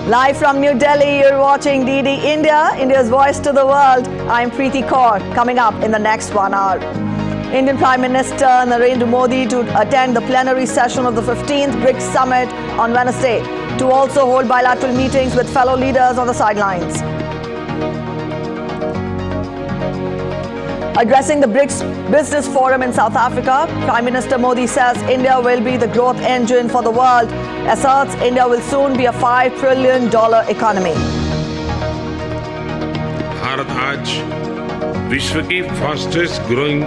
Live from New Delhi, you're watching DD India, India's voice to the world. I'm Preeti Kaur. Coming up in the next 1 hour. Indian Prime Minister Narendra Modi to attend the plenary session of the 15th BRICS Summit on Wednesday, to also hold bilateral meetings with fellow leaders on the sidelines. Addressing the BRICS Business Forum in South Africa, Prime Minister Modi says India will be the growth engine for the world, asserts India will soon be a $5 trillion economy. Bharat आज विश्व की fastest growing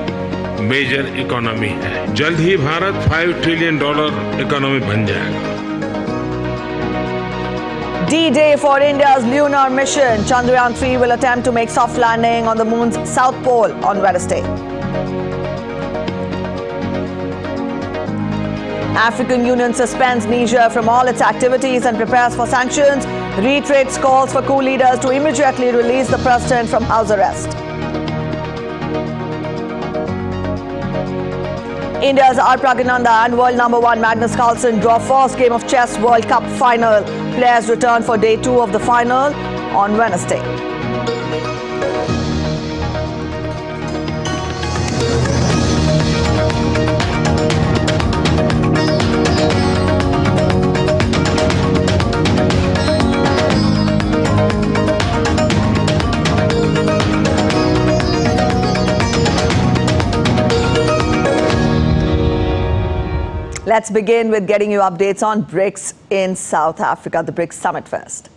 major economy है। जल्द ही Bharat $5 trillion economy बन जाएगा। D-Day for India's lunar mission. Chandrayaan 3 will attempt to make soft landing on the moon's south pole on Wednesday. African Union suspends Niger from all its activities and prepares for sanctions. Reiterates calls for coup leaders to immediately release the president from house arrest. India's Praggnanandhaa and world #1 Magnus Carlsen draw first game of chess World Cup final. Players return for day 2 of the final on Wednesday. Let's begin with getting you updates on BRICS in South Africa, the BRICS Summit first.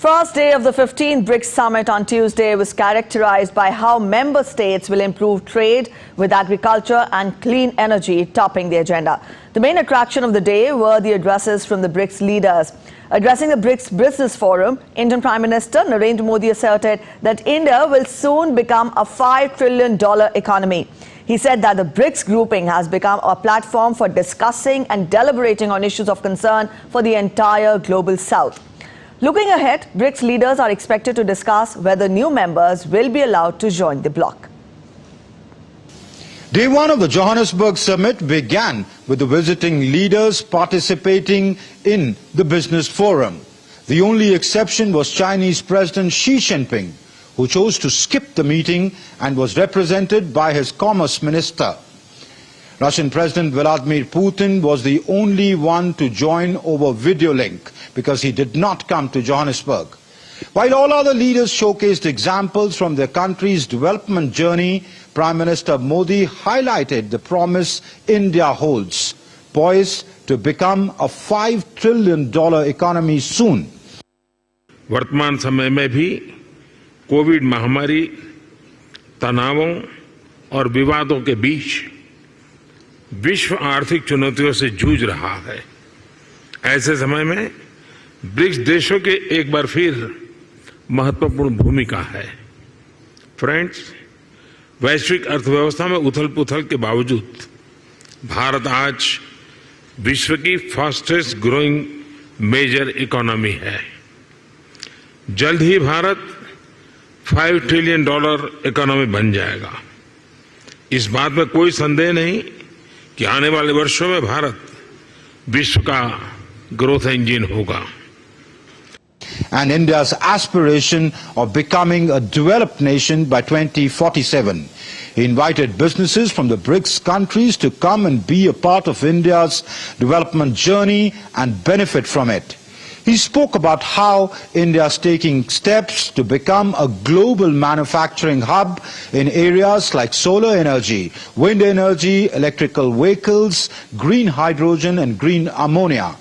First day of the 15th BRICS Summit on Tuesday was characterized by how member states will improve trade with agriculture and clean energy topping the agenda. The main attraction of the day were the addresses from the BRICS leaders. Addressing the BRICS Business Forum, Indian Prime Minister Narendra Modi asserted that India will soon become a $5 trillion economy. He said that the BRICS grouping has become a platform for discussing and deliberating on issues of concern for the entire global south. Looking ahead, BRICS leaders are expected to discuss whether new members will be allowed to join the bloc. Day 1 of the Johannesburg summit began with the visiting leaders participating in the business forum. The only exception was Chinese President Xi Jinping, who chose to skip the meeting and was represented by his commerce minister. Russian President Vladimir Putin was the only one to join over video link because he did not come to Johannesburg. While all other leaders showcased examples from their country's development journey, Prime Minister Modi highlighted the promise India holds, poised to become a $5 trillion economy soon. वर्तमान समय में भी Covid महामारी, तनावों और विवादों के बीच विश्व आर्थिक चुनौतियों से जूझ रहा है। ऐसे समय में ब्रिक्स देशों के एक बार फिर महत्वपूर्ण भूमिका है। फ्रेंड्स, वैश्विक अर्थव्यवस्था में उथल-पुथल के बावजूद भारत आज विश्व की फास्टेस्ट ग्रोइंग मेजर इकोनॉमी है। जल्द ही भारत $5 ट्रिलियन इकोनॉमी बन जाएगा। इस बात में कोई संदेह नहीं कि आने वाले वर्षों में भारत विश्व का ग्रोथ इंजन होगा। And India's aspiration of becoming a developed nation by 2047. He invited businesses from the BRICS countries to come and be a part of India's development journey and benefit from it. He spoke about how India is taking steps to become a global manufacturing hub in areas like solar energy, wind energy, electrical vehicles, green hydrogen and green ammonia.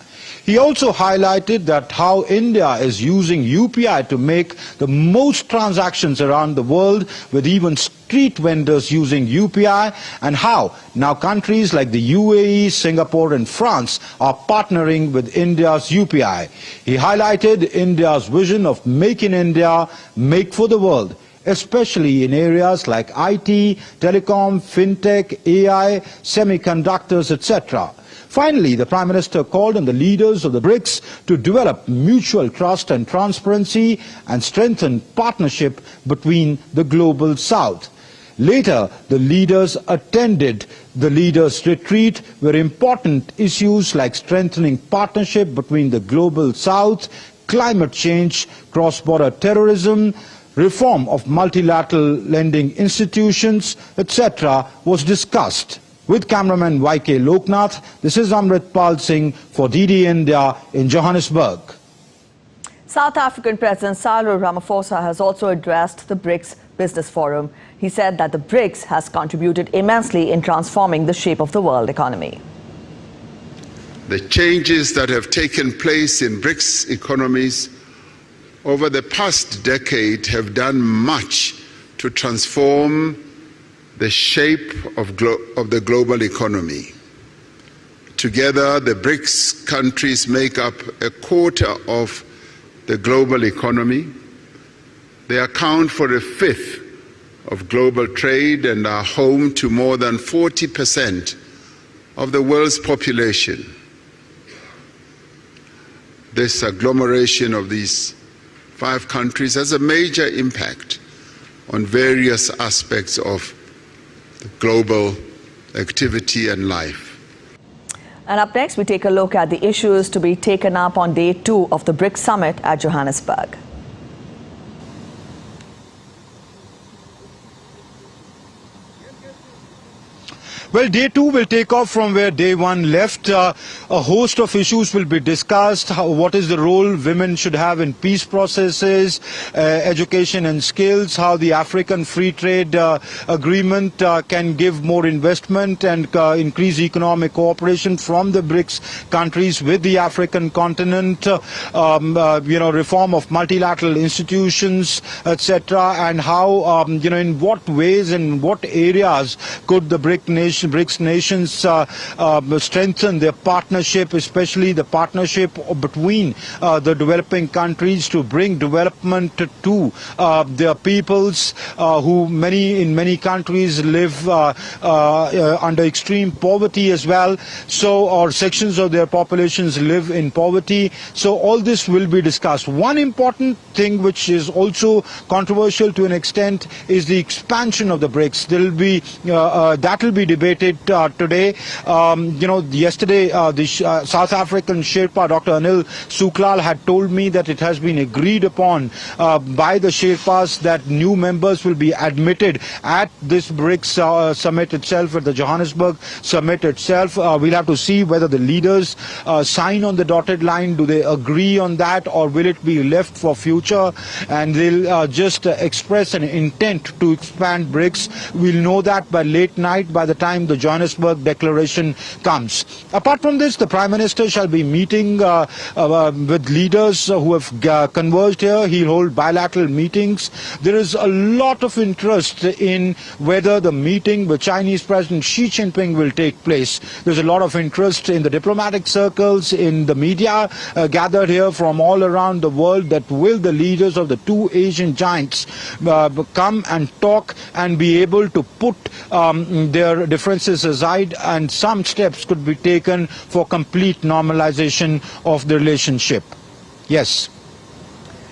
He also highlighted that how India is using UPI to make the most transactions around the world, with even street vendors using UPI, and how now countries like the UAE, Singapore and France are partnering with India's UPI. He highlighted India's vision of Make in India, Make for the World, especially in areas like IT, telecom, fintech, AI, semiconductors, etc. Finally, the Prime Minister called on the leaders of the BRICS to develop mutual trust and transparency and strengthen partnership between the global South. Later, the leaders attended the leaders' retreat, where important issues like strengthening partnership between the global south, climate change, cross-border terrorism, reform of multilateral lending institutions, etc. was discussed. With cameraman YK Loknath, this is Amritpal Singh for DD India in Johannesburg. South African President Cyril Ramaphosa has also addressed the BRICS Business Forum. He said that the BRICS has contributed immensely in transforming the shape of the world economy. The changes that have taken place in BRICS economies over the past decade have done much to transform the shape of the global economy. Together, the BRICS countries make up a quarter of the global economy. They account for a fifth of global trade and are home to more than 40% of the world's population. This agglomeration of these 5 countries has a major impact on various aspects of the global activity and life. And up next, we take a look at the issues to be taken up on day 2 of the BRICS summit at Johannesburg. Well, day 2 will take off from where day 1 left. A host of issues will be discussed. What is the role women should have in peace processes, education and skills, how the African Free Trade Agreement can give more investment and increase economic cooperation from the BRICS countries with the African continent, reform of multilateral institutions, etc., and how, in what ways and what areas could the BRICS nations strengthen their partnership, especially the partnership between the developing countries to bring development to their peoples who in many countries live under extreme poverty as well, or sections of their populations live in poverty. So all this will be discussed. One important thing which is also controversial to an extent is the expansion of the BRICS. That will be debated today. Yesterday the South African Sherpa, Dr. Anil Suklal, had told me that it has been agreed upon by the Sherpas that new members will be admitted at this BRICS summit itself, at the Johannesburg summit itself. We'll have to see whether the leaders sign on the dotted line. Do they agree on that, or will it be left for future and they'll just express an intent to expand BRICS? We'll know that by late night, by the time the Johannesburg declaration comes. Apart from this, the Prime Minister shall be meeting with leaders who have converged here. He'll hold bilateral meetings. There is a lot of interest in whether the meeting with Chinese President Xi Jinping will take place. There's a lot of interest in the diplomatic circles, in the media gathered here from all around the world, that will the leaders of the 2 Asian giants come and talk and be able to put their differences aside, and some steps could be taken for complete normalization of the relationship. Yes.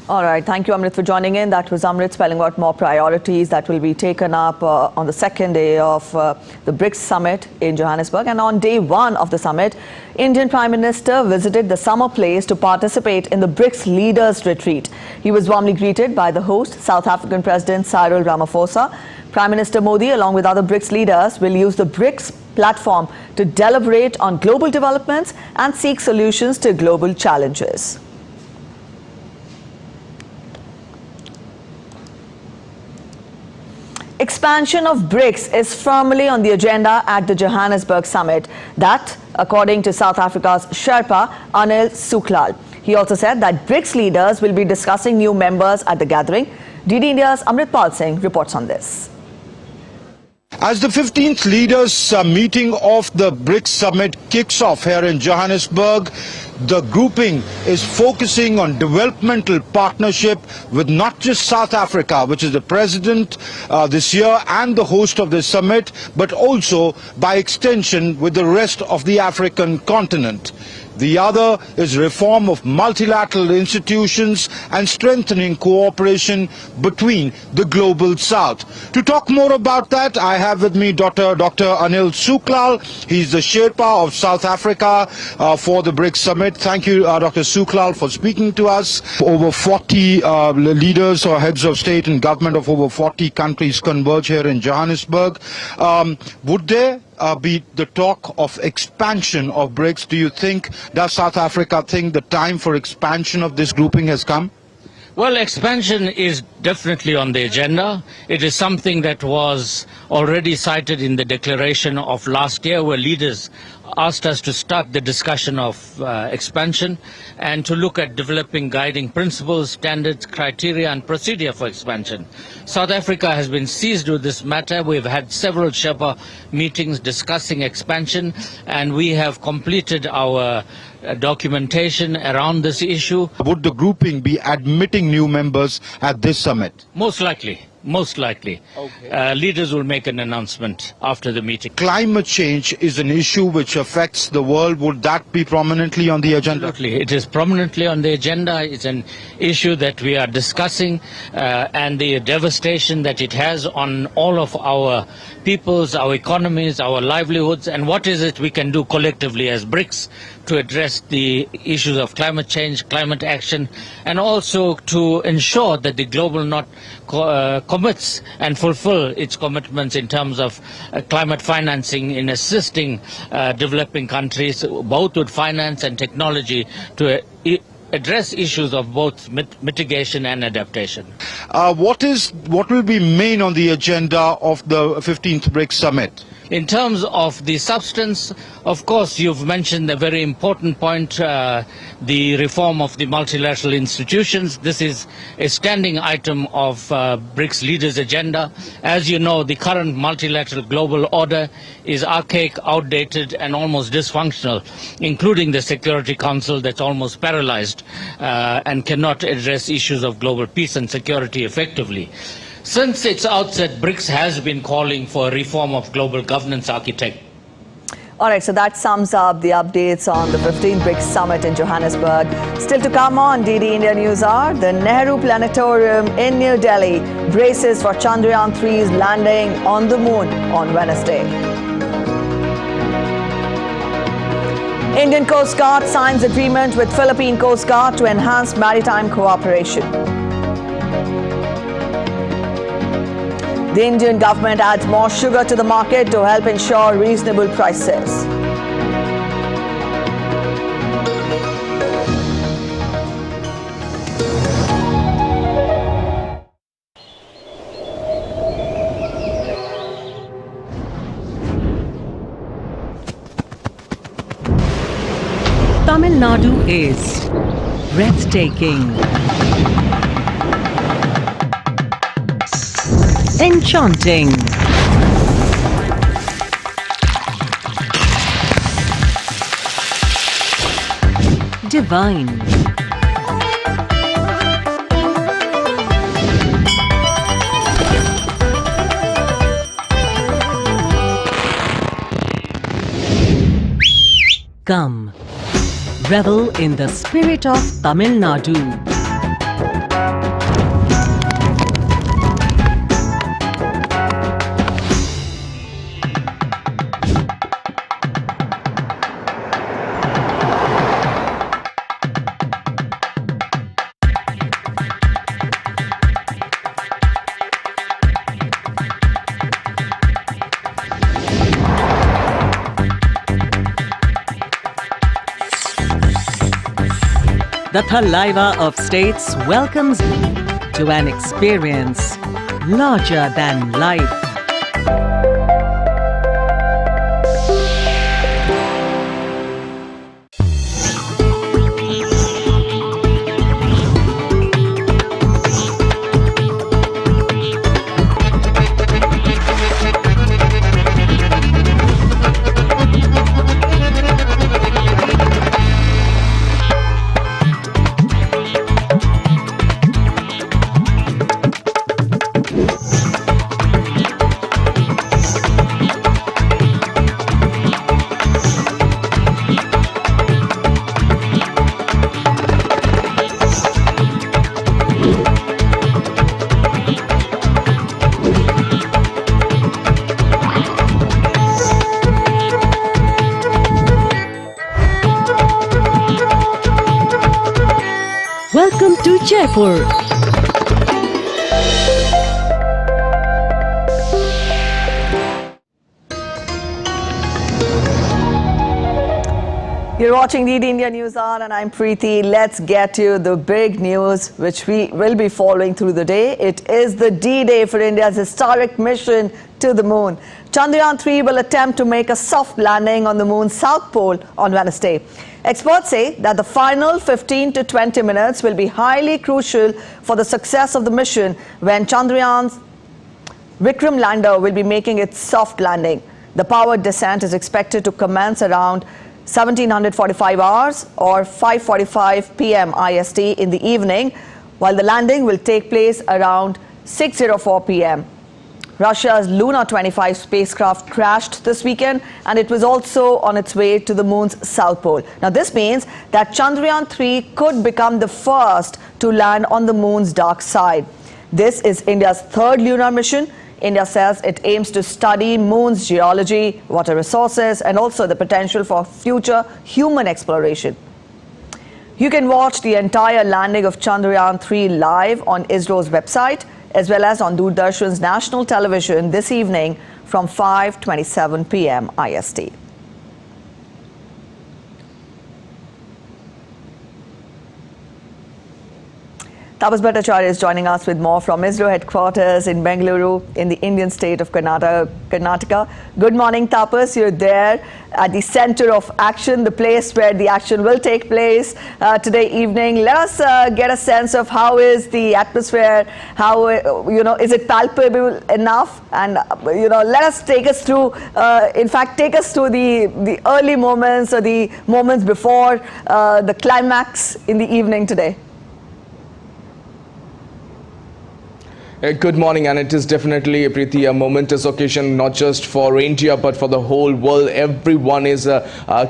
All right. Thank you, Amrit, for joining in. That was Amrit spelling out more priorities that will be taken up on the second day of the BRICS summit in Johannesburg. And on day 1 of the summit, Indian Prime Minister visited the summer place to participate in the BRICS leaders retreat. He was warmly greeted by the host, South African President Cyril Ramaphosa. Prime Minister Modi, along with other BRICS leaders, will use the BRICS platform to deliberate on global developments and seek solutions to global challenges. Expansion of BRICS is firmly on the agenda at the Johannesburg summit. That, according to South Africa's Sherpa, Anil Suklal. He also said that BRICS leaders will be discussing new members at the gathering. DD India's Amritpal Singh reports on this. As the 15th leaders meeting of the BRICS summit kicks off here in Johannesburg, the grouping is focusing on developmental partnership with not just South Africa, which is the president this year and the host of this summit, but also by extension with the rest of the African continent. The other is reform of multilateral institutions and strengthening cooperation between the global south. To talk more about that, I have with me Dr. Anil Suklal. He's the Sherpa of South Africa for the BRICS Summit. Thank you, Dr. Suklal, for speaking to us. Over 40 leaders or heads of state and government of over 40 countries converge here in Johannesburg. Would there be the talk of expansion of BRICS? Do you think, does South Africa think the time for expansion of this grouping has come? Well, expansion is definitely on the agenda. It is something that was already cited in the declaration of last year, where leaders asked us to start the discussion of expansion and to look at developing guiding principles, standards, criteria and procedure for expansion. South Africa has been seized with this matter. We've had several Sherpa meetings discussing expansion, and we have completed our documentation around this issue. Would the grouping be admitting new members at this summit? Most likely. Most likely. Okay. Leaders will make an announcement after the meeting. Climate change is an issue which affects the world. Would that be prominently on the agenda? Absolutely. It is prominently on the agenda. It's an issue that we are discussing, and the devastation that it has on all of our peoples, our economies, our livelihoods, and what is it we can do collectively as BRICS to address the issues of climate change, climate action, and also to ensure that the global North commits and fulfill its commitments in terms of climate financing, in assisting developing countries both with finance and technology to address issues of both mitigation and adaptation. What will be main on the agenda of the 15th BRICS Summit? In terms of the substance, of course, you've mentioned a very important point, the reform of the multilateral institutions. This is a standing item of BRICS leaders' agenda. As you know, the current multilateral global order is archaic, outdated, and almost dysfunctional, including the Security Council that's almost paralyzed and cannot address issues of global peace and security effectively. Since its outset, BRICS has been calling for a reform of global governance architecture. All right, so that sums up the updates on the 15th BRICS Summit in Johannesburg. Still to come on DD India News Hour, the Nehru Planetarium in New Delhi braces for Chandrayaan 3's landing on the moon on Wednesday. Indian Coast Guard signs agreement with Philippine Coast Guard to enhance maritime cooperation. The Indian government adds more sugar to the market to help ensure reasonable prices. Tamil Nadu is breathtaking, enchanting, divine, come, revel in the spirit of Tamil Nadu. The Thalaiva of States welcomes to an experience larger than life. Jaipur. You're watching Lead India News on, and I'm Preeti. Let's get to the big news, which we will be following through the day. It is the D-Day for India's historic mission to the moon. Chandrayaan 3 will attempt to make a soft landing on the moon's south pole on Wednesday. Experts say that the final 15 to 20 minutes will be highly crucial for the success of the mission when Chandrayaan's Vikram lander will be making its soft landing. The powered descent is expected to commence around 1745 hours or 5:45 p.m. IST in the evening, while the landing will take place around 6:04 p.m. Russia's Lunar 25 spacecraft crashed this weekend, and it was also on its way to the moon's south pole. Now, this means that Chandrayaan 3 could become the first to land on the moon's dark side. This is India's third lunar mission. India says it aims to study moon's geology, water resources, and also the potential for future human exploration. You can watch the entire landing of Chandrayaan 3 live on ISRO's website, as well as on Doordarshan's national television this evening from 5:27 p.m. IST. Tapas Bhattacharya is joining us with more from ISRO headquarters in Bengaluru in the Indian state of Karnataka. Good morning, Tapas. You're there at the center of action, the place where the action will take place today evening. Let us get a sense of how is the atmosphere, how, is it palpable enough? And, let us take us through, take us through the early moments or the moments before the climax in the evening today. Good morning, and it is definitely, Preeti, a momentous occasion, not just for India, but for the whole world. Everyone is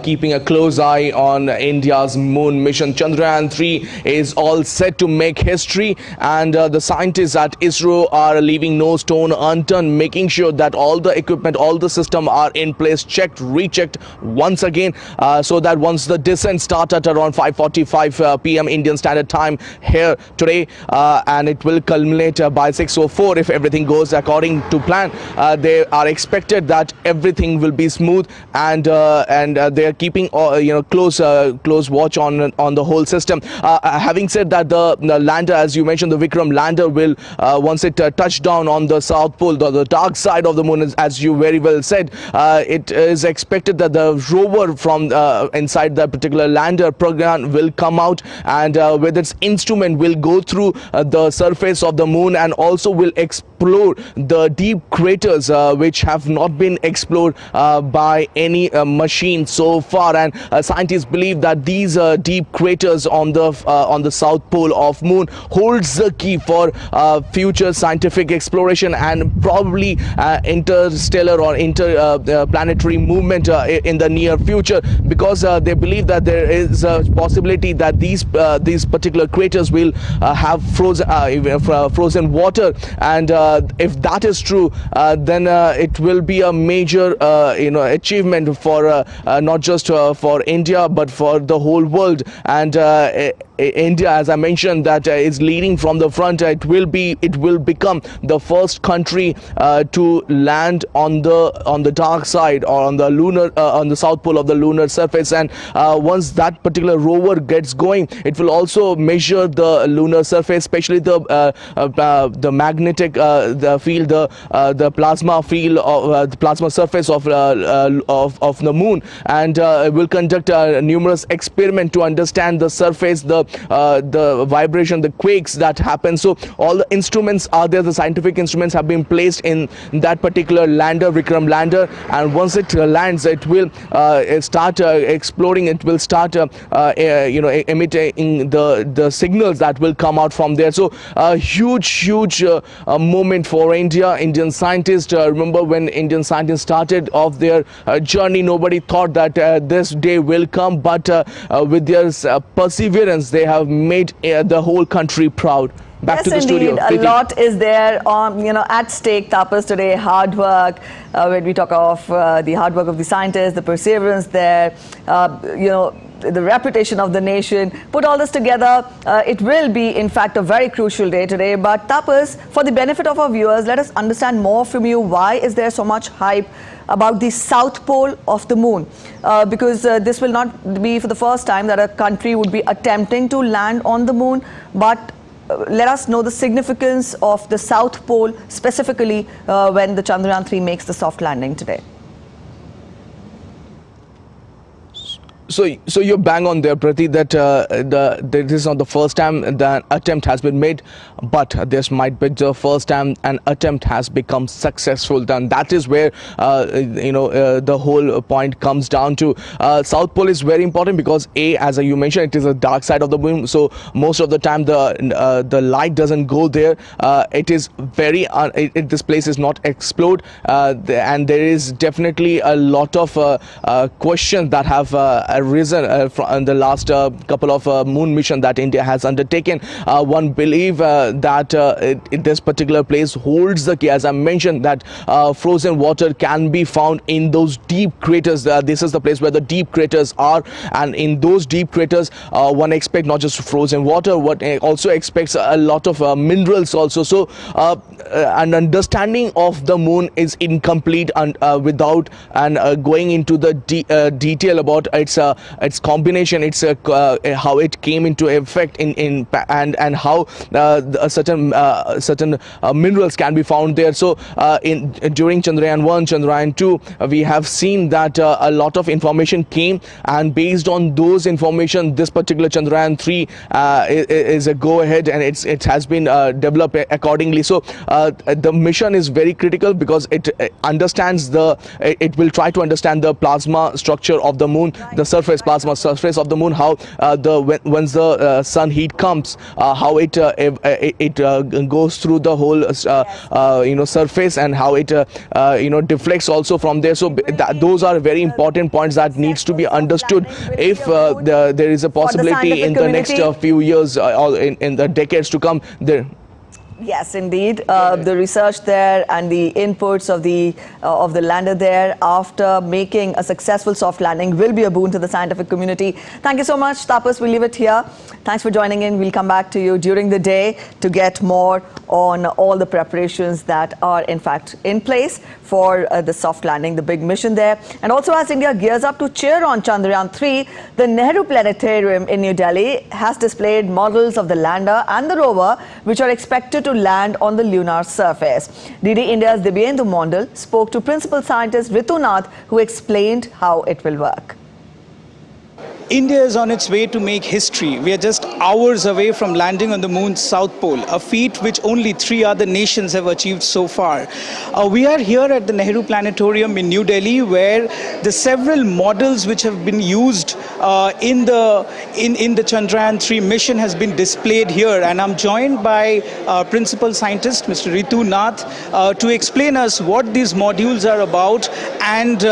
keeping a close eye on India's moon mission. Chandrayaan 3 is all set to make history, and the scientists at ISRO are leaving no stone unturned, making sure that all the equipment, all the system are in place, checked, rechecked once again, so that once the descent starts at around 5:45 p.m. Indian Standard Time here today, and it will culminate by 6:04 if everything goes according to plan. They are expected that everything will be smooth, and they are keeping close watch on the whole system. Having said that, the lander, as you mentioned, the Vikram lander will once it touch down on the south pole, the dark side of the moon, as you very well said, it is expected that the rover from inside that particular lander, Praggnanandhaa, will come out, and with its instrument will go through the surface of the moon, and also will explore the deep craters which have not been explored by any machine so far. And scientists believe that these deep craters on the south pole of moon holds the key for future scientific exploration and probably interstellar or interplanetary movement in the near future, because they believe that there is a possibility that these particular craters will have frozen water, and if that is true, then it will be a major achievement for not just for India but for the whole world. And India, as I mentioned, that is leading from the front. It will become the first country to land on the dark side, or on the lunar on the south pole of the lunar surface. And once that particular rover gets going, it will also measure the lunar surface, especially the magnetic field, the plasma field of the plasma surface of the moon, and will conduct numerous experiments to understand the surface, the vibration, the quakes that happen. So all the instruments are there. The scientific instruments have been placed in that particular lander, Vikram lander, and once it lands, it will start exploring. It will start emitting the signals that will come out from there. So a huge moment for Indian scientists. Remember, when Indian scientists started off their journey, nobody thought that this day will come, but with their perseverance, they have made the whole country proud. Back to the studio. Yes, indeed. A lot is there at stake, Tapas, today. Hard work. When we talk of the hard work of the scientists, the perseverance there, the reputation of the nation. Put all this together, it will be, in fact, a very crucial day today. But Tapas, for the benefit of our viewers, let us understand more from you. Why is there so much hype about the south pole of the moon? Because this will not be for the first time that a country would be attempting to land on the moon. But let us know the significance of the south pole, specifically when the Chandrayaan-3 makes the soft landing today. So you're bang on there, Prati, that this is not the first time the attempt has been made, but this might be the first time an attempt has become successful. And that is where the whole point comes down to. South Pole is very important because as you mentioned, it is a dark side of the moon. So most of the time the light doesn't go there. It is very this place is not explored, and there is definitely a lot of questions that have arisen from the last couple of moon missions that India has undertaken. One believe that this particular place holds the key, as I mentioned, that frozen water can be found in those deep craters. This is the place where the deep craters are, and in those deep craters one expects not just frozen water, what also expects a lot of minerals also. So an understanding of the moon is incomplete and without going into the detail about its combination, its how it came into effect and how certain minerals can be found there. So during Chandrayaan-1, Chandrayaan-2, we have seen that a lot of information came, and based on those information, this particular Chandrayaan-3 is a go ahead, and it has been developed accordingly. So the mission is very critical because it it will try to understand the plasma structure of the moon, the plasma surface of the moon, how once the sun heat comes, how it goes through the whole surface, and how it deflects also from there. So those are very important points that needs to be understood if there is a possibility in the next few years or in the decades to come there. Yes, indeed. The research there and the inputs of the lander there after making a successful soft landing will be a boon to the scientific community. Thank you so much, Tapas. We'll leave it here. Thanks for joining in. We'll come back to you during the day to get more on all the preparations that are in fact in place for the soft landing, the big mission there. And also, as India gears up to cheer on Chandrayaan-3, the Nehru Planetarium in New Delhi has displayed models of the lander and the rover, which are expected to land on the lunar surface. DD India's Dibyendu Mondal spoke to principal scientist Ritu Nath, who explained how it will work. India is on its way to make history. We are just hours away from landing on the moon's south pole, a feat which only 3 other nations have achieved so far. We are here at the Nehru Planetarium in New Delhi, where the several models which have been used in the Chandrayaan-3 mission has been displayed here, and I'm joined by principal scientist Mr. Ritu Nath to explain us what these modules are about and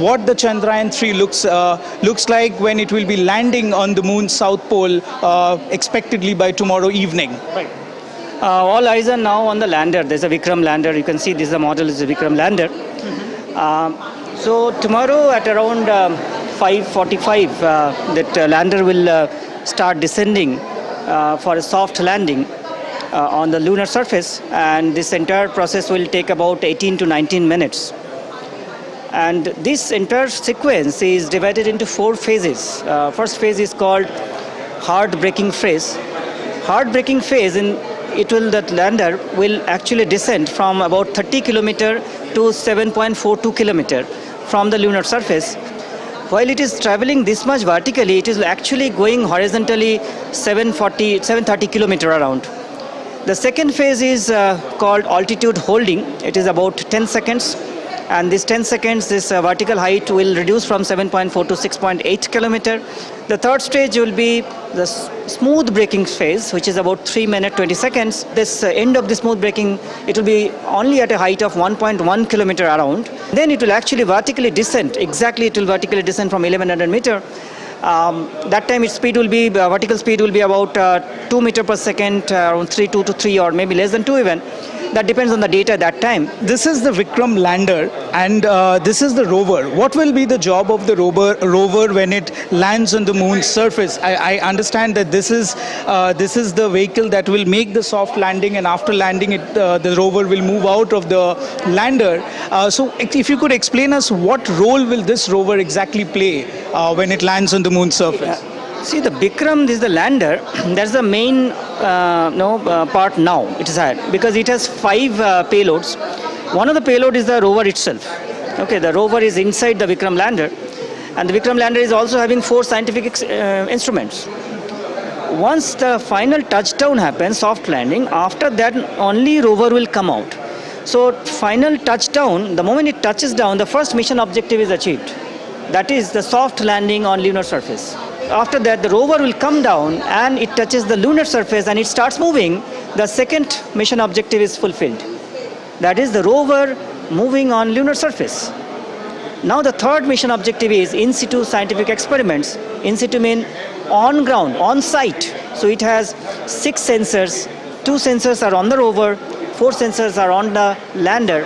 what the Chandrayaan-3 looks like when it will be landing on the moon's south pole expectedly by tomorrow evening. Right. All eyes are now on the lander. There's a Vikram lander. You can see this model is a Vikram lander. So tomorrow at around 5:45, that lander will start descending for a soft landing on the lunar surface, and this entire process will take about 18 to 19 minutes. And this entire sequence is divided into 4 phases. First phase is called hard braking phase. Hard braking phase, that lander will actually descend from about 30 kilometer to 7.42 kilometer from the lunar surface. While it is traveling this much vertically, it is actually going horizontally 730 kilometer around. The second phase is called altitude holding. It is about 10 seconds. And this 10 seconds, this vertical height will reduce from 7.4 to 6.8 kilometer. The third stage will be the smooth braking phase, which is about 3 minutes 20 seconds. This end of the smooth braking, it will be only at a height of 1.1 kilometer around. Then it will actually vertically descend. Exactly, it will vertically descend from 1100 meter. That time its speed will be, vertical speed will be about 2 meter per second, around 3.2 to 3 or maybe less than 2 even. That depends on the data at that time. This is the Vikram lander, and this is the rover. What will be the job of the rover when it lands on the moon's surface? I understand that this is the vehicle that will make the soft landing, and after landing, the rover will move out of the lander. So, if you could explain us what role will this rover exactly play when it lands on the moon's surface? See, the Bikram is the lander. That's the main part now. It is had because it has 5 payloads. One of the payload is the rover itself. Okay, the rover is inside the Vikram lander, and the Vikram lander is also having 4 scientific instruments. Once the final touchdown happens, soft landing, after that only rover will come out. So final touchdown, the moment it touches down, the first mission objective is achieved. That is the soft landing on lunar surface. After that, the rover will come down and it touches the lunar surface and it starts moving. The second mission objective is fulfilled. That is the rover moving on lunar surface. Now the third mission objective is in situ scientific experiments. In situ means on ground, on site. So it has 6 sensors. 2 sensors are on the rover, 4 sensors are on the lander.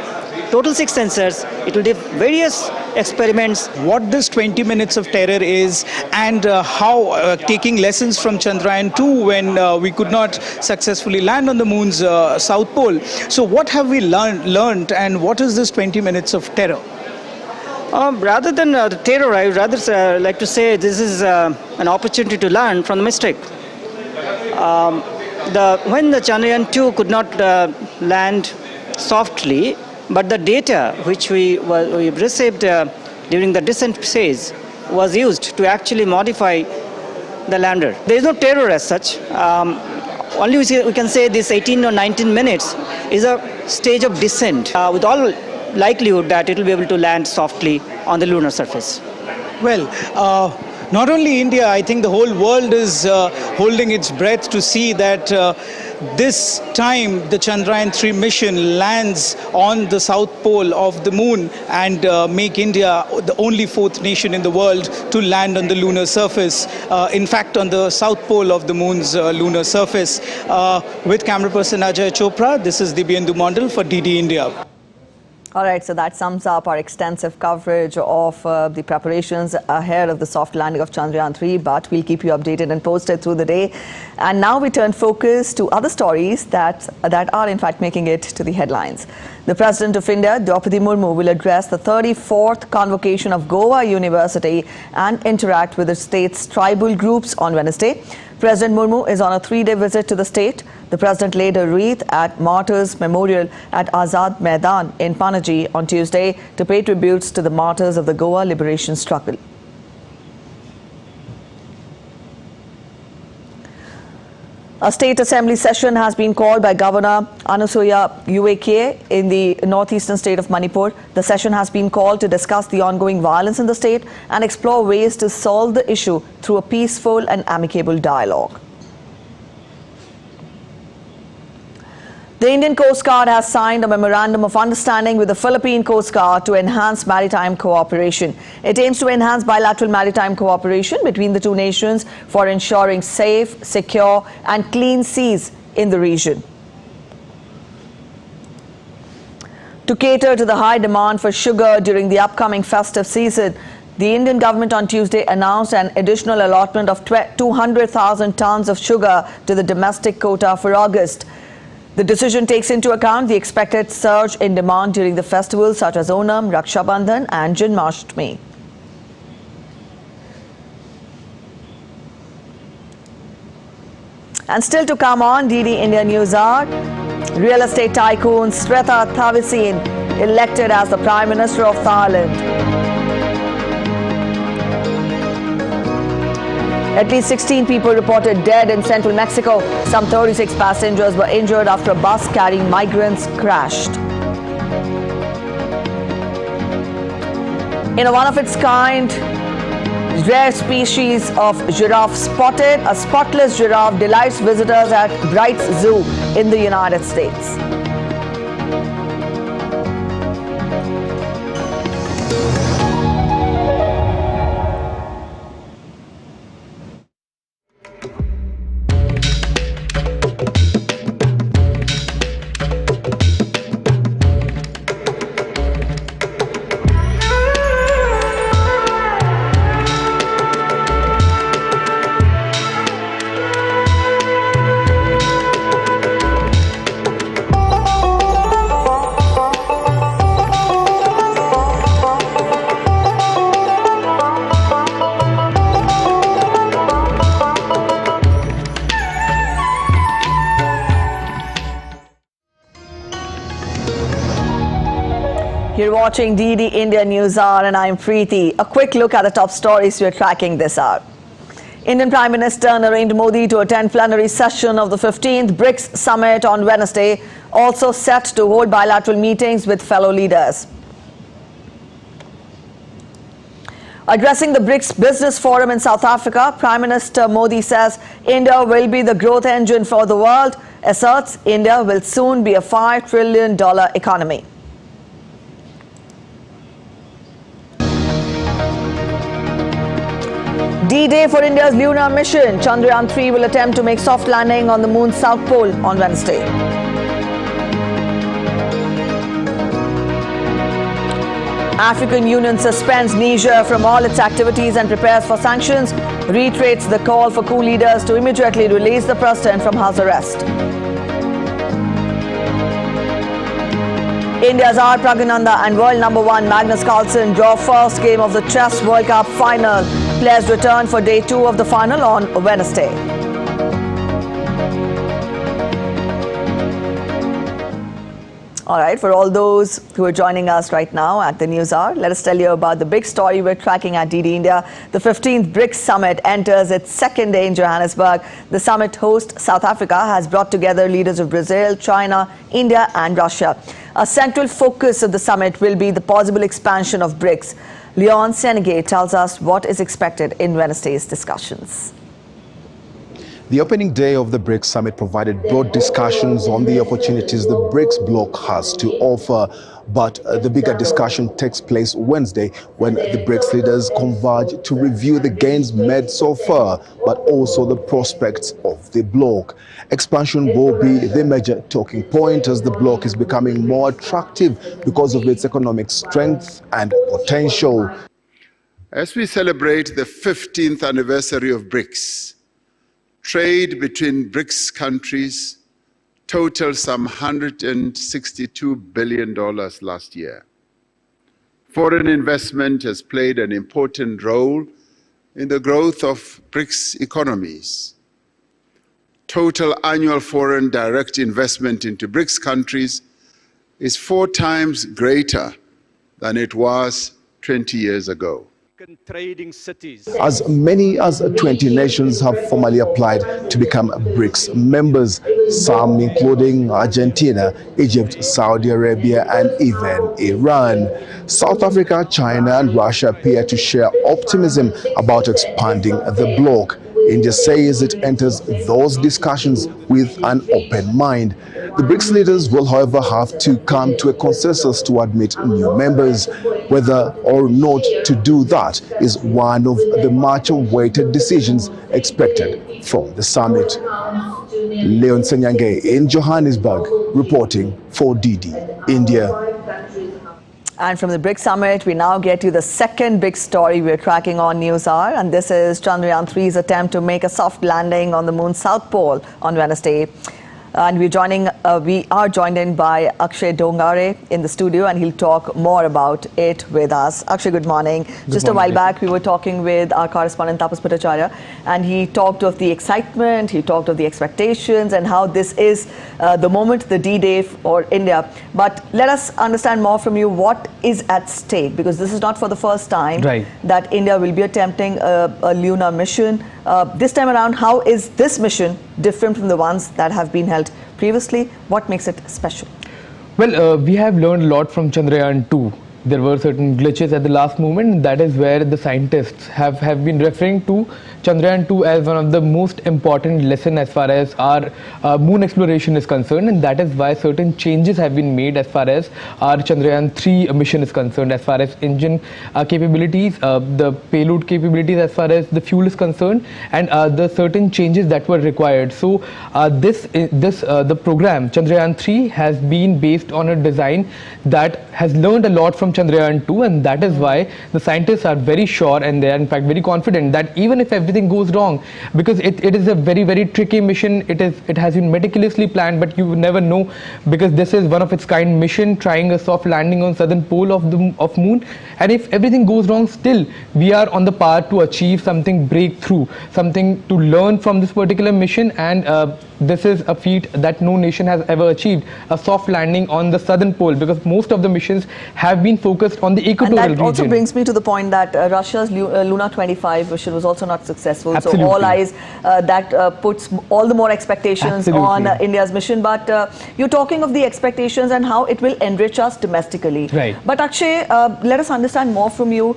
Total 6 sensors. It will do various experiments. What this 20 minutes of terror is, and how taking lessons from Chandrayaan 2 when we could not successfully land on the moon's south pole. So what have we learned, and what is this 20 minutes of terror? Rather than the terror, I would rather like to say this is an opportunity to learn from the mistake. When the Chandrayaan 2 could not land softly, but the data which we received during the descent phase was used to actually modify the lander. There is no terror as such. Only we can say this 18 or 19 minutes is a stage of descent with all likelihood that it will be able to land softly on the lunar surface. Well, not only India, I think the whole world is holding its breath to see that this time the Chandrayaan 3 mission lands on the south pole of the moon and make India the only 4th nation in the world to land on the lunar surface. In fact, on the south pole of the moon's lunar surface. With camera person Ajay Chopra, this is Dibyendu Mondal for DD India. All right, so that sums up our extensive coverage of the preparations ahead of the soft landing of Chandrayaan 3, but we'll keep you updated and posted through the day. And now we turn focus to other stories that are in fact making it to the headlines. The President of India, Draupadi Murmu, will address the 34th convocation of Goa University and interact with the state's tribal groups on Wednesday. President Murmu is on a 3-day visit to the state. The President laid a wreath at Martyrs Memorial at Azad Maidan in Panaji on Tuesday to pay tributes to the martyrs of the Goa liberation struggle. A state assembly session has been called by Governor Anusuya Ueke in the northeastern state of Manipur. The session has been called to discuss the ongoing violence in the state and explore ways to solve the issue through a peaceful and amicable dialogue. The Indian Coast Guard has signed a memorandum of understanding with the Philippine Coast Guard to enhance maritime cooperation. It aims to enhance bilateral maritime cooperation between the two nations for ensuring safe, secure and clean seas in the region. To cater to the high demand for sugar during the upcoming festive season, the Indian government on Tuesday announced an additional allotment of 200,000 tons of sugar to the domestic quota for August. The decision takes into account the expected surge in demand during the festivals such as Onam, Raksha Bandhan and Janmashtami. And still to come on DD India News Hour, real estate tycoon Sretha Thavisin elected as the Prime Minister of Thailand. At least 16 people reported dead in central Mexico. Some 36 passengers were injured after a bus carrying migrants crashed. In a one-of-its-kind, rare species of giraffe spotted, a spotless giraffe delights visitors at BRICS Zoo in the United States. You're watching DD India News Hour and I'm Preeti. A quick look at the top stories we're tracking this hour. Indian Prime Minister Narendra Modi to attend plenary session of the 15th BRICS Summit on Wednesday, also set to hold bilateral meetings with fellow leaders. Addressing the BRICS Business Forum in South Africa, Prime Minister Modi says India will be the growth engine for the world, asserts India will soon be a $5 trillion economy. D-Day for India's lunar mission. Chandrayaan-3 will attempt to make soft landing on the moon's south pole on Wednesday. African Union suspends Niger from all its activities and prepares for sanctions, reiterates the call for coup leaders to immediately release the president from house arrest. India's R. Praggnanandhaa and world number 1 Magnus Carlsen draw first game of the Chess World Cup final. Players return for day 2 of the final on Wednesday. All right, for all those who are joining us right now at the News Hour, let us tell you about the big story we're tracking at DD India. The 15th BRICS Summit enters its second day in Johannesburg. The summit host, South Africa, has brought together leaders of Brazil, China, India and Russia. A central focus of the summit will be the possible expansion of BRICS. Leon Senegay tells us what is expected in Wednesday's discussions. The opening day of the BRICS Summit provided broad discussions on the opportunities the BRICS bloc has to offer. But the bigger discussion takes place Wednesday when the BRICS leaders converge to review the gains made so far, but also the prospects of the bloc. Expansion will be the major talking point as the bloc is becoming more attractive because of its economic strength and potential. As we celebrate the 15th anniversary of BRICS, trade between BRICS countries totaled some $162 billion last year. Foreign investment has played an important role in the growth of BRICS economies. Total annual foreign direct investment into BRICS countries is 4 times greater than it was 20 years ago. Trading cities. As many as 20 nations have formally applied to become BRICS members, some including Argentina, Egypt, Saudi Arabia and even Iran. South Africa, China and Russia appear to share optimism about expanding the bloc. India says it enters those discussions with an open mind. The BRICS leaders will, however, have to come to a consensus to admit new members. Whether or not to do that is one of the much-awaited decisions expected from the summit. Leon Senyange in Johannesburg, reporting for DD India. And from the BRICS Summit, we now get to the second big story we're tracking on News Hour, and this is Chandrayaan-3's attempt to make a soft landing on the moon's south pole on Wednesday. And we are joined in by Akshay Dongare in the studio, and he'll talk more about it with us. Akshay, good morning. Just a while back, we were talking with our correspondent Tapas Bhattacharya, and he talked of the excitement, he talked of the expectations, and how this is the moment, the D-Day for India. But let us understand more from you what is at stake, because this is not for the first time that India will be attempting a lunar mission. This time around, how is this mission different from the ones that have been held previously? What makes it special? Well, we have learned a lot from Chandrayaan-2. There were certain glitches at the last moment. That is where the scientists have been referring to Chandrayaan-2 as one of the most important lessons as far as our moon exploration is concerned, and that is why certain changes have been made as far as our Chandrayaan-3 mission is concerned, as far as engine capabilities, the payload capabilities, as far as the fuel is concerned, and the certain changes that were required. So the program Chandrayaan-3 has been based on a design that has learned a lot from Chandrayaan-2, and that is why the scientists are very sure, and they are in fact very confident that even if everything goes wrong, because it is a very, very tricky mission, it has been meticulously planned, but you never know, because this is one of its kind mission trying a soft landing on southern pole of moon, and if everything goes wrong, still we are on the path to achieve something breakthrough, something to learn from this particular mission, and this is a feat that no nation has ever achieved, a soft landing on the southern pole, because most of the missions have been focused on the equatorial region. And that also brings me to the point that Russia's Luna 25 mission was also not successful. Absolutely. So all eyes, that puts all the more expectations on India's mission. But you're talking of the expectations and how it will enrich us domestically. Right. But Akshay, let us understand more from you.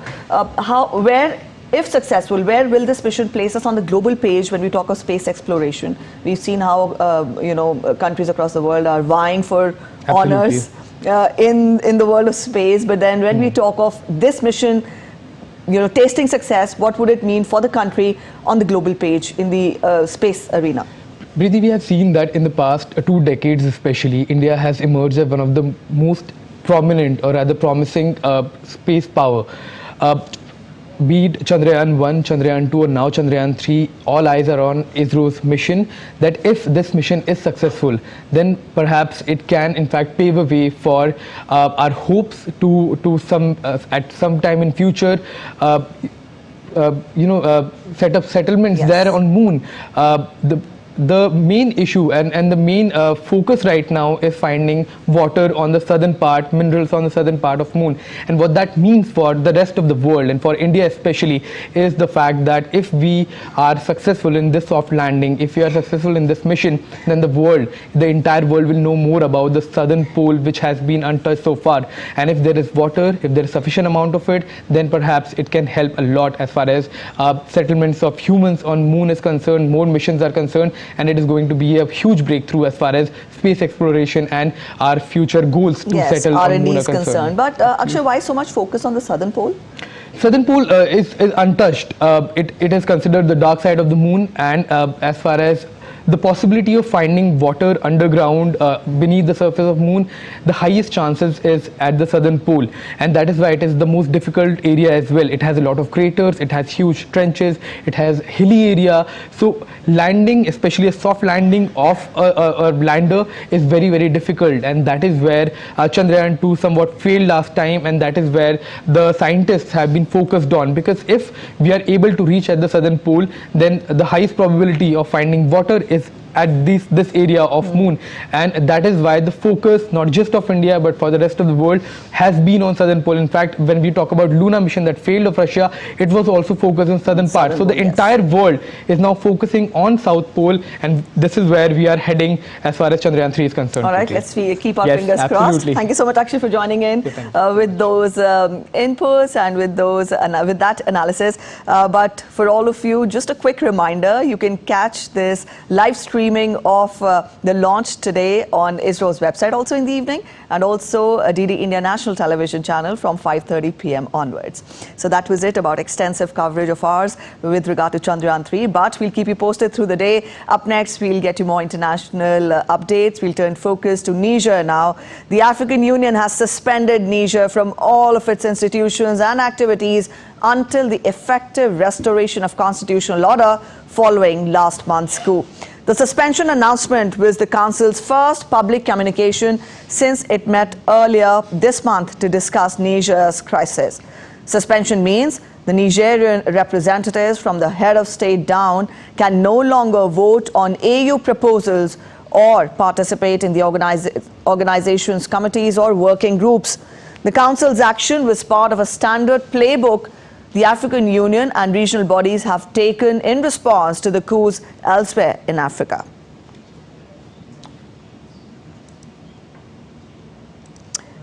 If successful, where will this mission place us on the global page when we talk of space exploration? We've seen how countries across the world are vying for honors in the world of space. But then when we talk of this mission, tasting success, what would it mean for the country on the global page in the space arena? Preeti, we have seen that in the past 2 decades especially, India has emerged as one of the most prominent, or rather promising, space power. Be it Chandrayaan-1, Chandrayaan-2 or now Chandrayaan-3, all eyes are on ISRO's mission, that if this mission is successful, then perhaps it can in fact pave a way for our hopes to at some time in future set up settlements there on moon. The main issue and the main focus right now is finding water on the southern part, minerals on the southern part of moon. And what that means for the rest of the world, and for India especially, is the fact that if we are successful in this soft landing, if we are successful in this mission, then the entire world will know more about the southern pole, which has been untouched so far. And if there is water, if there is sufficient amount of it, then perhaps it can help a lot as far as settlements of humans on moon is concerned, more missions are concerned, and it is going to be a huge breakthrough as far as space exploration and our future goals to settle on moon are concerned. But Akshay, why so much focus on the southern pole? Southern pole is untouched. It is considered the dark side of the moon, and as far as the possibility of finding water underground beneath the surface of moon, the highest chances is at the southern pole, and that is why it is the most difficult area as well. It has a lot of craters, it has huge trenches, it has hilly area, so landing, especially a soft landing of a lander, is very, very difficult, and that is where Chandrayaan-2 somewhat failed last time, and that is where the scientists have been focused on, because if we are able to reach at the southern pole, then the highest probability of finding water is at this area of moon, and that is why the focus, not just of India but for the rest of the world, has been on southern pole. In fact, when we talk about Luna mission that failed of Russia, it was also focused on southern part. So the entire world is now focusing on south pole, and this is where we are heading as far as Chandrayaan-3 is concerned. All right, let's keep our fingers crossed. Thank you so much, Akshay, for joining in with those inputs and with that analysis. But for all of you, just a quick reminder, you can catch this live streaming of the launch today on ISRO's website also in the evening, and also DD India National Television channel from 5:30 p.m. onwards. So that was it about extensive coverage of ours with regard to Chandrayaan-3, but we'll keep you posted through the day. Up next, we'll get you more international updates. We'll turn focus to Niger now. The African Union has suspended Niger from all of its institutions and activities until the effective restoration of constitutional order following last month's coup. The suspension announcement was the Council's first public communication since it met earlier this month to discuss Niger's crisis. Suspension means the Nigerian representatives from the head of state down can no longer vote on AU proposals or participate in the organization's committees or working groups. The Council's action was part of a standard playbook the African Union and regional bodies have taken in response to the coups elsewhere in Africa.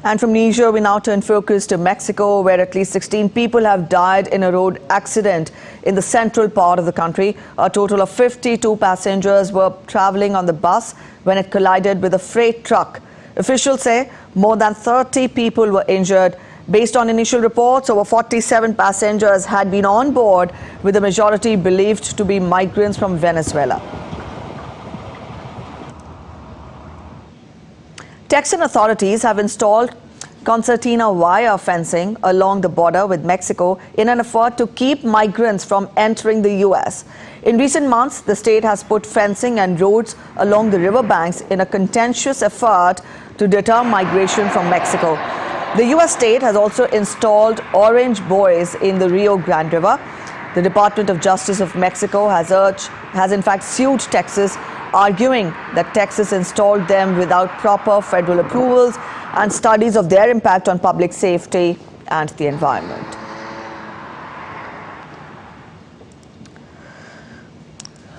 And from Niger, we now turn focus to Mexico, where at least 16 people have died in a road accident in the central part of the country. A total of 52 passengers were traveling on the bus when it collided with a freight truck. Officials say more than 30 people were injured. Based on initial reports, over 47 passengers had been on board, with the majority believed to be migrants from Venezuela. Texan authorities have installed concertina wire fencing along the border with Mexico in an effort to keep migrants from entering the U.S. In recent months, the state has put fencing and roads along the riverbanks in a contentious effort to deter migration from Mexico. The U.S. state has also installed orange buoys in the Rio Grande River. The Department of Justice of Mexico has in fact sued Texas, arguing that Texas installed them without proper federal approvals and studies of their impact on public safety and the environment.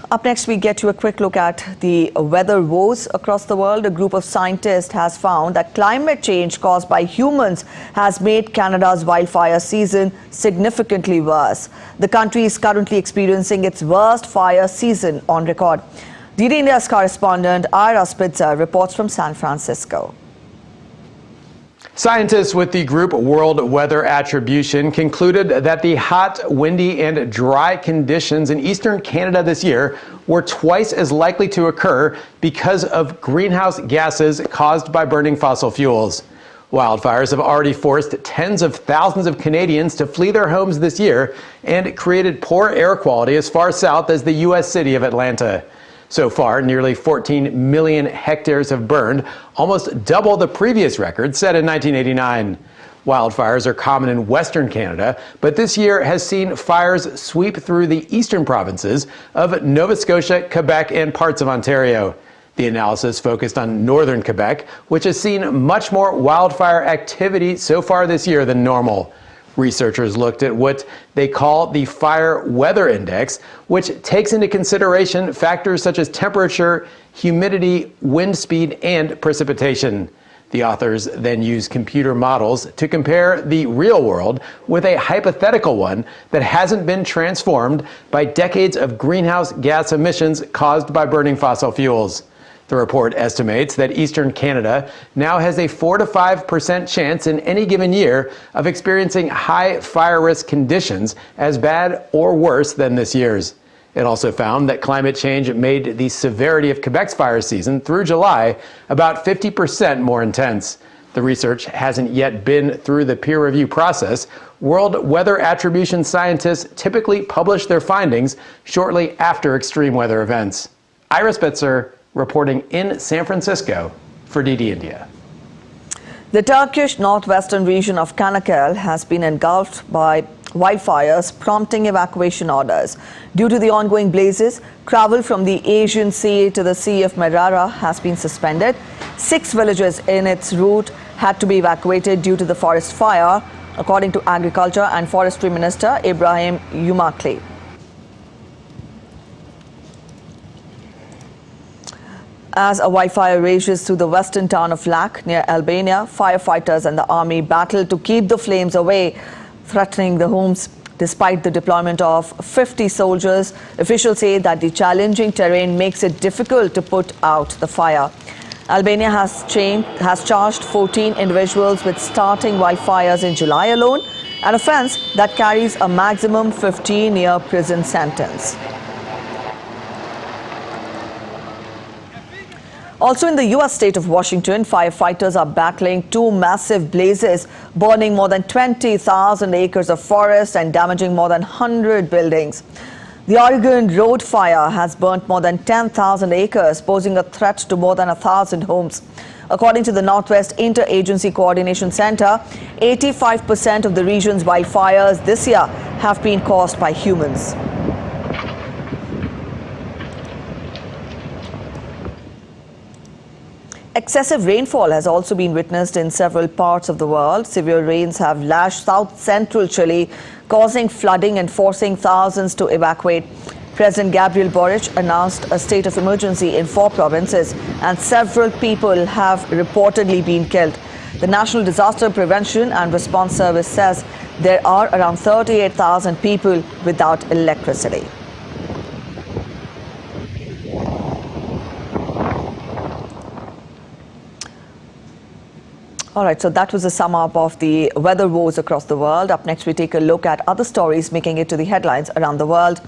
Up next, we get to a quick look at the weather woes across the world. A group of scientists has found that climate change caused by humans has made Canada's wildfire season significantly worse. The country is currently experiencing its worst fire season on record. DD India's correspondent Ira Spitzer reports from San Francisco. Scientists with the group World Weather Attribution concluded that the hot, windy, and dry conditions in eastern Canada this year were twice as likely to occur because of greenhouse gases caused by burning fossil fuels. Wildfires have already forced tens of thousands of Canadians to flee their homes this year and created poor air quality as far south as the U.S. city of Atlanta. So far, nearly 14 million hectares have burned, almost double the previous record set in 1989. Wildfires are common in Western Canada, but this year has seen fires sweep through the eastern provinces of Nova Scotia, Quebec, and parts of Ontario. The analysis focused on northern Quebec, which has seen much more wildfire activity so far this year than normal. Researchers looked at what they call the Fire Weather Index, which takes into consideration factors such as temperature, humidity, wind speed, and precipitation. The authors then used computer models to compare the real world with a hypothetical one that hasn't been transformed by decades of greenhouse gas emissions caused by burning fossil fuels. The report estimates that eastern Canada now has a 4 to 5% chance in any given year of experiencing high fire risk conditions as bad or worse than this year's. It also found that climate change made the severity of Quebec's fire season through July about 50% more intense. The research hasn't yet been through the peer review process. World Weather Attribution scientists typically publish their findings shortly after extreme weather events. Ira Spitzer, reporting in San Francisco for DD India. The Turkish northwestern region of Kanakel has been engulfed by wildfires, prompting evacuation orders. Due to the ongoing blazes, travel from the Aegean Sea to the Sea of Marmara has been suspended. 6 villages in its route had to be evacuated due to the forest fire, according to Agriculture and Forestry Minister Ibrahim Yumakli. As a wildfire rages through the western town of Lak near Albania, firefighters and the army battle to keep the flames away, threatening the homes. Despite the deployment of 50 soldiers, officials say that the challenging terrain makes it difficult to put out the fire. Albania has charged 14 individuals with starting wildfires in July alone, an offence that carries a maximum 15-year prison sentence. Also in the U.S. state of Washington, firefighters are battling 2 massive blazes, burning more than 20,000 acres of forest and damaging more than 100 buildings. The Oregon Road fire has burnt more than 10,000 acres, posing a threat to more than 1,000 homes. According to the Northwest Interagency Coordination Center, 85% of the region's wildfires this year have been caused by humans. Excessive rainfall has also been witnessed in several parts of the world. Severe rains have lashed south-central Chile, causing flooding and forcing thousands to evacuate. President Gabriel Boric announced a state of emergency in 4 provinces, and several people have reportedly been killed. The National Disaster Prevention and Response Service says there are around 38,000 people without electricity. All right, so that was a sum up of the weather woes across the world. Up next, we take a look at other stories making it to the headlines around the world.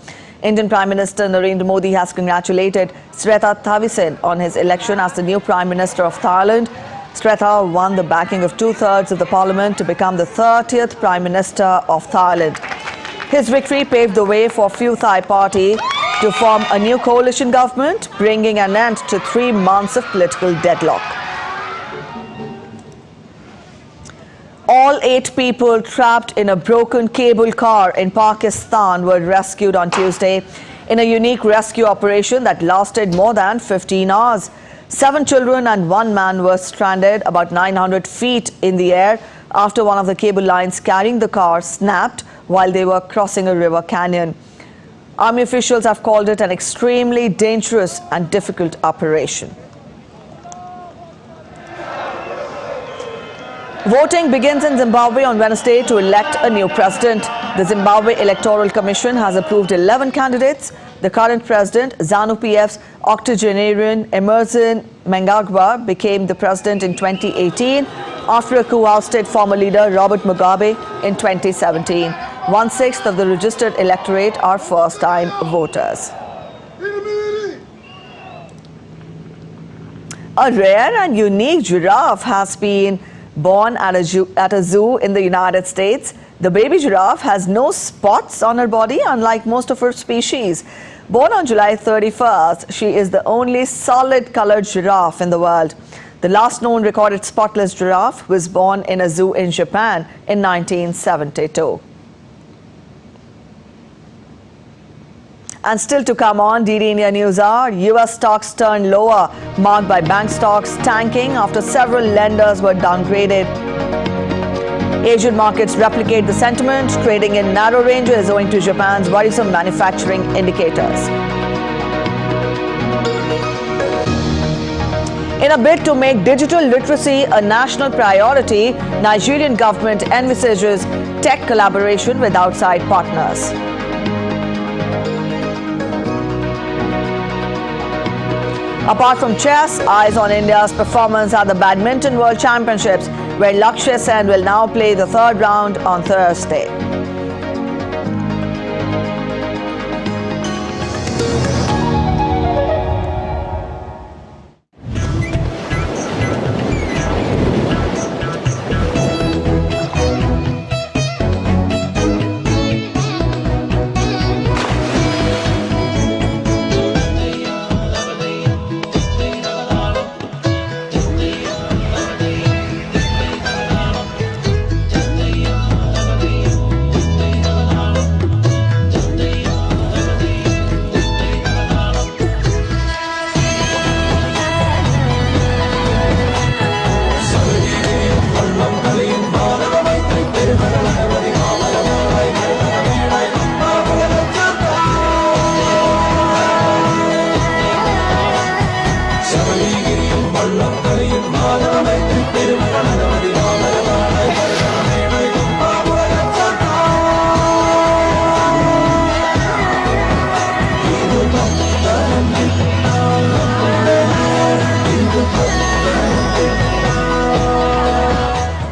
Indian Prime Minister Narendra Modi has congratulated Srettha Thavisin on his election as the new Prime Minister of Thailand. Srettha won the backing of 2/3 of the parliament to become the 30th Prime Minister of Thailand. His victory paved the way for Pheu Thai Party to form a new coalition government, bringing an end to 3 months of political deadlock. All 8 people trapped in a broken cable car in Pakistan were rescued on Tuesday in a unique rescue operation that lasted more than 15 hours. 7 children and 1 man were stranded about 900 feet in the air after one of the cable lines carrying the car snapped while they were crossing a river canyon. Army officials have called it an extremely dangerous and difficult operation. Voting begins in Zimbabwe on Wednesday to elect a new president. The Zimbabwe Electoral Commission has approved 11 candidates. The current president, ZANU-PF's octogenarian Emmerson Mnangagwa, became the president in 2018 after a coup ousted former leader Robert Mugabe in 2017. 1/6 of the registered electorate are first-time voters. A rare and unique giraffe has been born at a zoo in the United States. The baby giraffe has no spots on her body, unlike most of her species. Born on July 31st, she is the only solid-colored giraffe in the world. The last known recorded spotless giraffe was born in a zoo in Japan in 1972. And still to come on DD India News Hour, US stocks turned lower, marked by bank stocks tanking after several lenders were downgraded. Asian markets replicate the sentiment, trading in narrow ranges owing to Japan's worrisome manufacturing indicators. In a bid to make digital literacy a national priority, Nigerian government envisages tech collaboration with outside partners. Apart from chess, eyes on India's performance at the Badminton World Championships, where Lakshya Sen will now play the 3rd round on Thursday.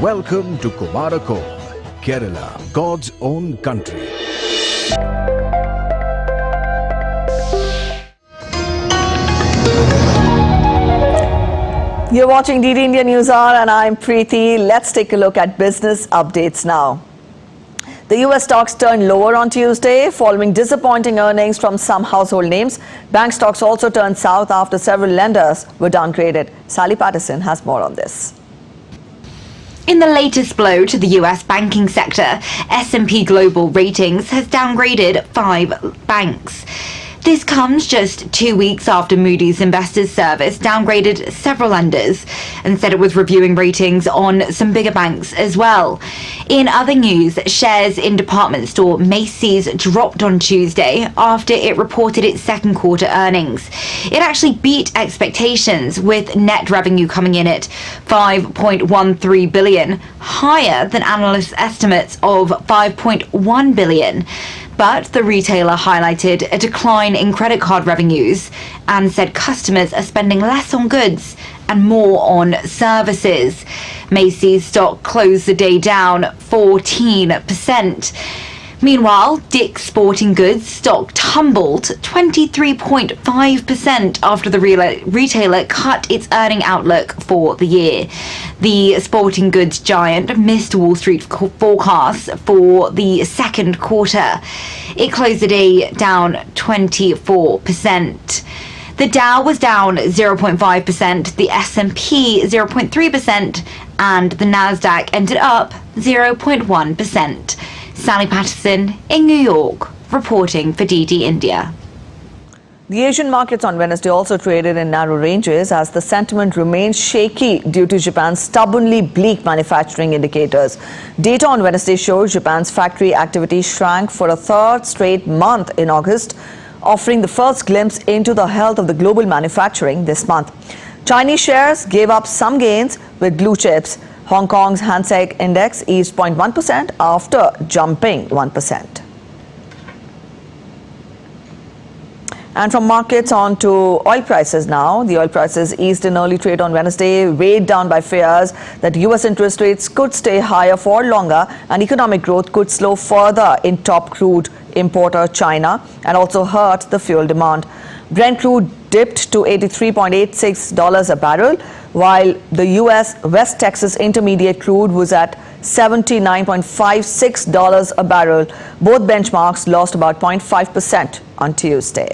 Welcome to Kumarakom, Kerala, God's own country. You're watching DD India News Hour and I'm Preeti. Let's take a look at business updates now. The US stocks turned lower on Tuesday following disappointing earnings from some household names. Bank stocks also turned south after several lenders were downgraded. Sally Patterson has more on this. In the latest blow to the US banking sector, S&P Global Ratings has downgraded 5 banks. This comes just 2 weeks after Moody's Investors Service downgraded several lenders and said it was reviewing ratings on some bigger banks as well. In other news, shares in department store Macy's dropped on Tuesday after it reported its second quarter earnings. It actually beat expectations, with net revenue coming in at $5.13 billion, higher than analysts' estimates of $5.1 billion. But the retailer highlighted a decline in credit card revenues and said customers are spending less on goods and more on services. Macy's stock closed the day down 14%. Meanwhile, Dick's Sporting Goods stock tumbled 23.5% after the retailer cut its earning outlook for the year. The sporting goods giant missed Wall Street forecasts for the second quarter. It closed the day down 24%. The Dow was down 0.5%, the S&P 0.3%, and the Nasdaq ended up 0.1%. Sally Patterson in New York, reporting for DD India. The Asian markets on Wednesday also traded in narrow ranges as the sentiment remains shaky due to Japan's stubbornly bleak manufacturing indicators. Data on Wednesday showed Japan's factory activity shrank for a third straight month in August, offering the first glimpse into the health of the global manufacturing this month. Chinese shares gave up some gains with blue chips. Hong Kong's Hang Seng Index eased 0.1% after jumping 1%. And from markets on to oil prices now. The oil prices eased in early trade on Wednesday, weighed down by fears that U.S. interest rates could stay higher for longer and economic growth could slow further in top crude importer China and also hurt the fuel demand. Brent crude dipped to $83.86 a barrel, while the U.S. West Texas Intermediate crude was at $79.56 a barrel. Both benchmarks lost about 0.5% on Tuesday.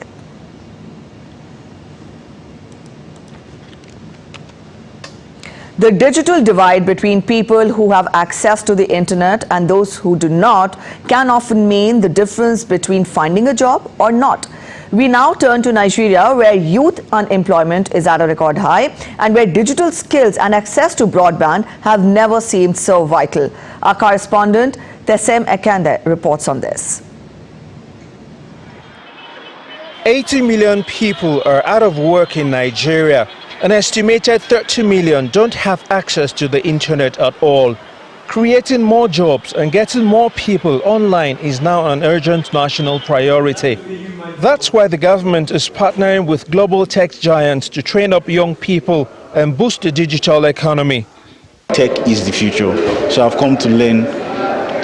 The digital divide between people who have access to the internet and those who do not can often mean the difference between finding a job or not. We now turn to Nigeria, where youth unemployment is at a record high and where digital skills and access to broadband have never seemed so vital. Our correspondent Tesem Ekende reports on this. 80 million people are out of work in Nigeria. An estimated 30 million don't have access to the internet at all. Creating more jobs and getting more people online is now an urgent national priority. That's why the government is partnering with global tech giants to train up young people and boost the digital economy. Tech is the future, so I've come to learn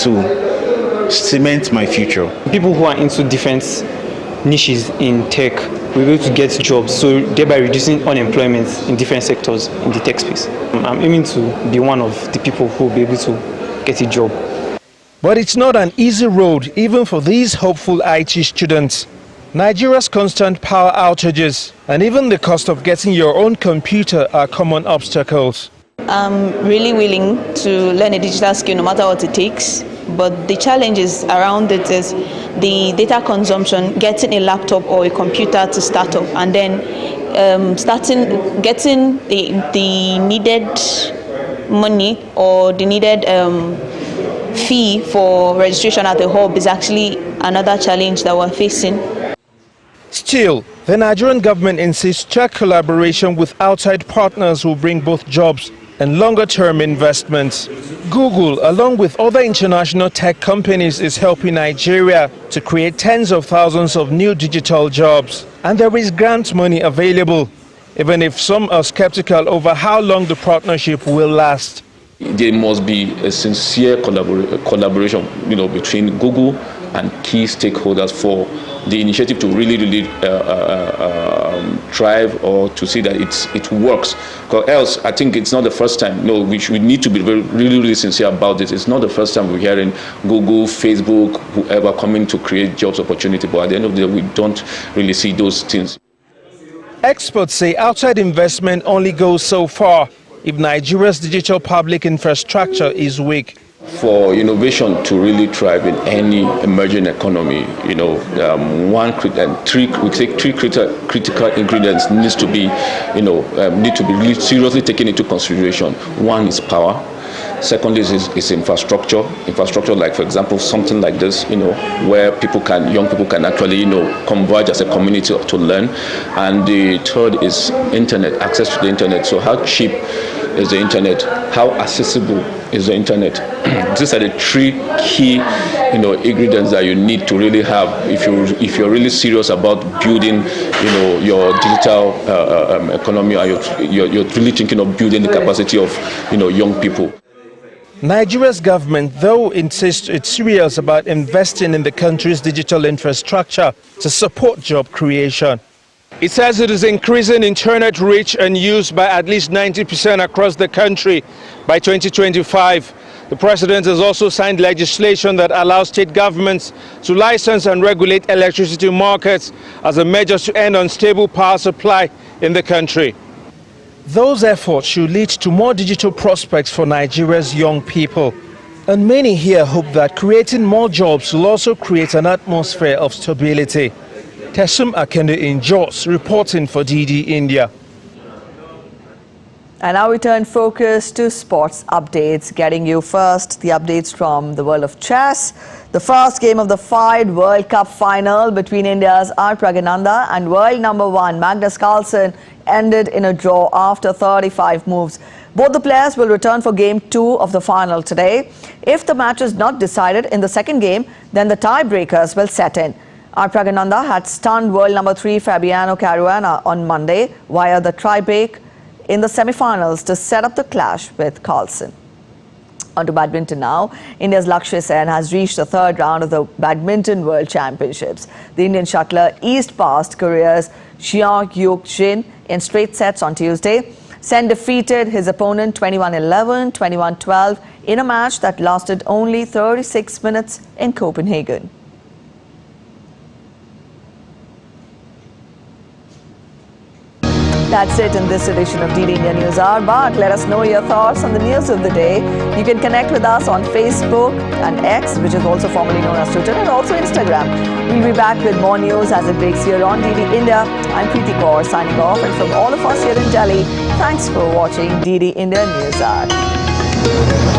to cement my future. People who are into different niches in tech will be able to get jobs, so thereby reducing unemployment in different sectors in the tech space. I'm aiming to be one of the people who will be able to get a job. But it's not an easy road even for these hopeful IT students. Nigeria's constant power outages and even the cost of getting your own computer are common obstacles. I'm really willing to learn a digital skill no matter what it takes. But the challenges around it is the data consumption, getting a laptop or a computer to start up, and then getting the needed money or the needed fee for registration at the hub is actually another challenge that we're facing. Still, the Nigerian government insists tech collaboration with outside partners will bring both jobs and longer-term investments. Google, along with other international tech companies, is helping Nigeria to create tens of thousands of new digital jobs. And there is grant money available, even if some are skeptical over how long the partnership will last. There must be a sincere collaboration, between Google and key stakeholders for the initiative to really thrive, or to see that it works. Because else, I think it's not the first time. No, we need to be really sincere about this. It's not the first time we're hearing Google, Facebook, whoever coming to create jobs opportunity. But at the end of the day, we don't really see those things. Experts say outside investment only goes so far if Nigeria's digital public infrastructure is weak. For innovation to really thrive in any emerging economy, three critical ingredients needs to be, really seriously taken into consideration. One is power. Second is infrastructure. Infrastructure, like for example, something like this, where young people can actually, converge as a community to learn. And the third is internet, access to the internet. So how cheap is the internet? How accessible is the internet? These are the three key, ingredients that you need to really have if you're really serious about building, your digital economy, or you're really thinking of building the capacity of, young people. Nigeria's government, though, insists it's serious about investing in the country's digital infrastructure to support job creation. It says it is increasing internet reach and use by at least 90% across the country by 2025. The president has also signed legislation that allows state governments to license and regulate electricity markets as a measure to end unstable power supply in the country. Those efforts should lead to more digital prospects for Nigeria's young people. And many here hope that creating more jobs will also create an atmosphere of stability. Tesum Akende in Jos, reporting for DD India. And now we turn focus to sports updates, getting you first the updates from the world of chess. The first game of the FIDE World Cup final between India's Praggnanandhaa and world number 1 Magnus Carlsen ended in a draw after 35 moves. Both the players will return for game 2 of the final today. If the match is not decided in the second game, then the tiebreakers will set in. Praggnanandhaa had stunned world number 3 Fabiano Caruana on Monday via the tie-break in the semi-finals to set up the clash with Carlsen. On to badminton now. India's Lakshya Sen has reached the third round of the Badminton World Championships. The Indian shuttler eased past Korea's Xiao Yuk-jin in straight sets on Tuesday. Sen defeated his opponent 21-11, 21-12 in a match that lasted only 36 minutes in Copenhagen. That's it in this edition of DD India News Hour. But let us know your thoughts on the news of the day. You can connect with us on Facebook and X, which is also formerly known as Twitter, and also Instagram. We'll be back with more news as it breaks here on DD India. I'm Preeti Kaur signing off, and from all of us here in Delhi, thanks for watching DD India News Hour.